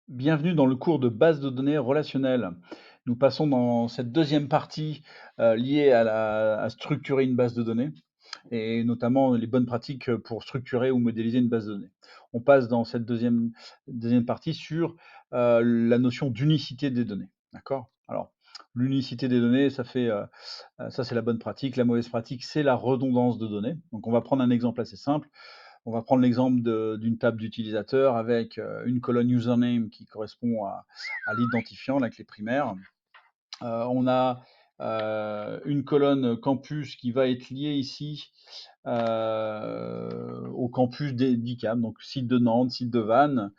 Bienvenue dans le cours de base de données relationnelles. Nous passons dans cette deuxième partie liée à structurer une base de données et notamment les bonnes pratiques pour structurer ou modéliser une base de données. On passe dans cette deuxième partie sur la notion d'unicité des données. D'accord? Alors, l'unicité des données, ça c'est la bonne pratique. La mauvaise pratique, c'est la redondance de données. Donc, on va prendre un exemple assez simple. On va prendre l'exemple d'une table d'utilisateur avec une colonne username qui correspond à l'identifiant, la clé primaire. On a une colonne campus qui va être liée ici au campus d'ICAM, donc site de Nantes, site de Vannes,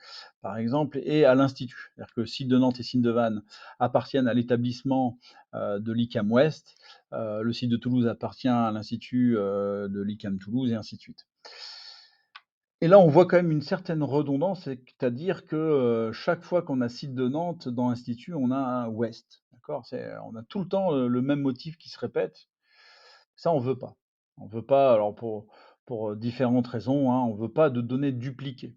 par exemple, et à l'Institut. C'est-à-dire que site de Nantes et site de Vannes appartiennent à l'établissement de l'ICAM Ouest, le site de Toulouse appartient à l'Institut de l'ICAM Toulouse, et ainsi de suite. Et là, on voit quand même une certaine redondance, c'est-à-dire que, chaque fois qu'on a site de Nantes dans institut, on a un ouest, d'accord? On a tout le temps, le même motif qui se répète. Ça, on veut pas. On veut pas, alors pour différentes raisons, hein, on veut pas de données dupliquées.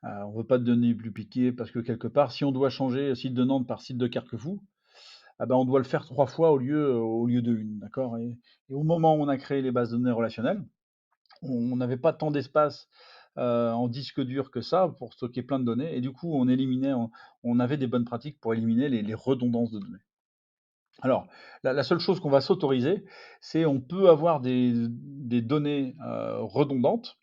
On veut pas de données dupliquées parce que quelque part, si on doit changer site de Nantes par site de Carquefou, ah ben, on doit le faire 3 fois au lieu de 1, d'accord? Et au moment où on a créé les bases de données relationnelles, on n'avait pas tant d'espace en disque dur que ça pour stocker plein de données et du coup on avait des bonnes pratiques pour éliminer les redondances de données. Alors, la seule chose qu'on va s'autoriser, c'est on peut avoir des données redondantes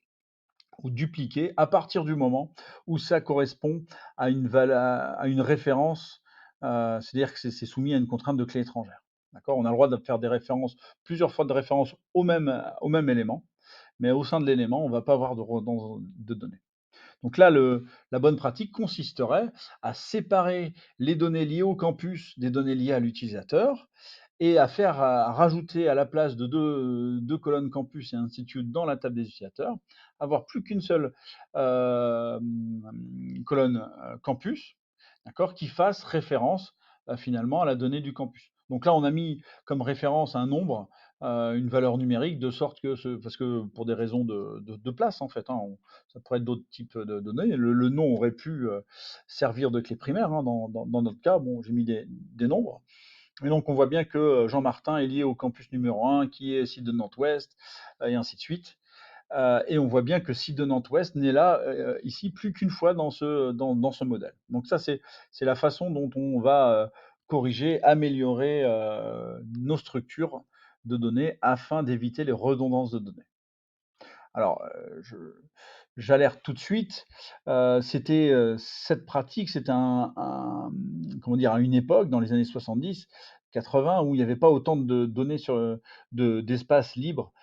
ou dupliquées à partir du moment où ça correspond à une référence, c'est-à-dire que c'est soumis à une contrainte de clé étrangère. D'accord? On a le droit de faire des références, plusieurs fois de référence au même élément, mais au sein de l'élément, on ne va pas avoir de redondance de données. Donc là, la bonne pratique consisterait à séparer les données liées au campus des données liées à l'utilisateur et à rajouter à la place de deux colonnes campus et institut dans la table des utilisateurs, avoir plus qu'une seule euh, colonne campus, d'accord, qui fasse référence finalement à la donnée du campus. Donc là, on a mis comme référence un nombre, une valeur numérique, de sorte parce que pour des raisons de place en fait, hein, ça pourrait être d'autres types de données. Le nom aurait pu servir de clé primaire, hein, dans notre cas. Bon, j'ai mis des nombres. Et donc on voit bien que Jean Martin est lié au campus numéro 1, qui est site de Nantes-Ouest, et ainsi de suite. Et on voit bien que site de Nantes-Ouest n'est là, ici, plus qu'une fois dans ce modèle. Donc ça, c'est la façon dont on va corriger, améliorer nos structures de données afin d'éviter les redondances de données. Alors, j'alerte tout de suite, cette pratique, c'était comment dire? À une époque, dans les années 70-80, où il n'y avait pas autant de données d'espace libre,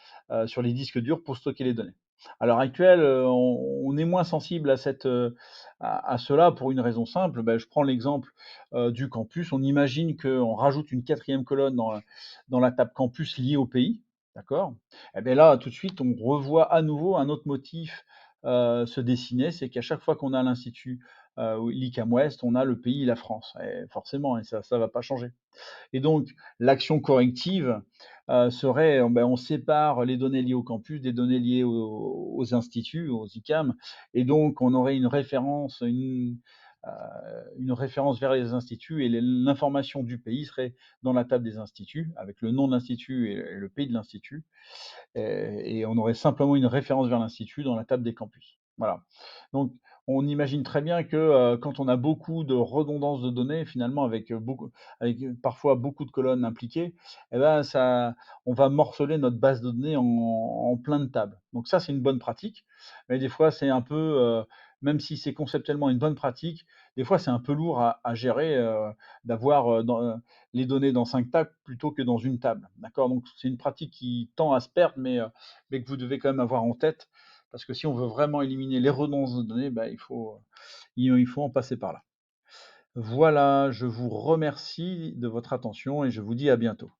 sur les disques durs pour stocker les données. À l'heure actuelle, on est moins sensible à cela pour une raison simple. Je prends l'exemple, du campus. On imagine qu'on rajoute une quatrième colonne dans la table campus liée au pays, d'accord? Et beh, là, tout de suite, on revoit à nouveau un autre motif se dessiner. C'est qu'à chaque fois qu'on a l'institut, ou l'ICAM Ouest, on a le pays, la France, et forcément, et ça va pas changer. Et donc l'action corrective serait, on sépare les données liées au campus des données liées aux instituts, aux ICAM, et donc on aurait une référence vers les instituts, et l'information du pays serait dans la table des instituts avec le nom de l'institut et le pays de l'institut, et on aurait simplement une référence vers l'institut dans la table des campus. Voilà. Donc, on imagine très bien que quand on a beaucoup de redondance de données, finalement, avec parfois beaucoup de colonnes impliquées, eh ben, on va morceler notre base de données en plein de tables. Donc ça, c'est une bonne pratique, mais des fois, c'est un peu, même si c'est conceptuellement une bonne pratique, des fois, c'est un peu lourd à gérer, d'avoir les données dans 5 tables plutôt que dans une table. D'accord? Donc c'est une pratique qui tend à se perdre, mais que vous devez quand même avoir en tête, parce que si on veut vraiment éliminer les redondances de données, il faut en passer par là. Voilà, je vous remercie de votre attention et je vous dis à bientôt.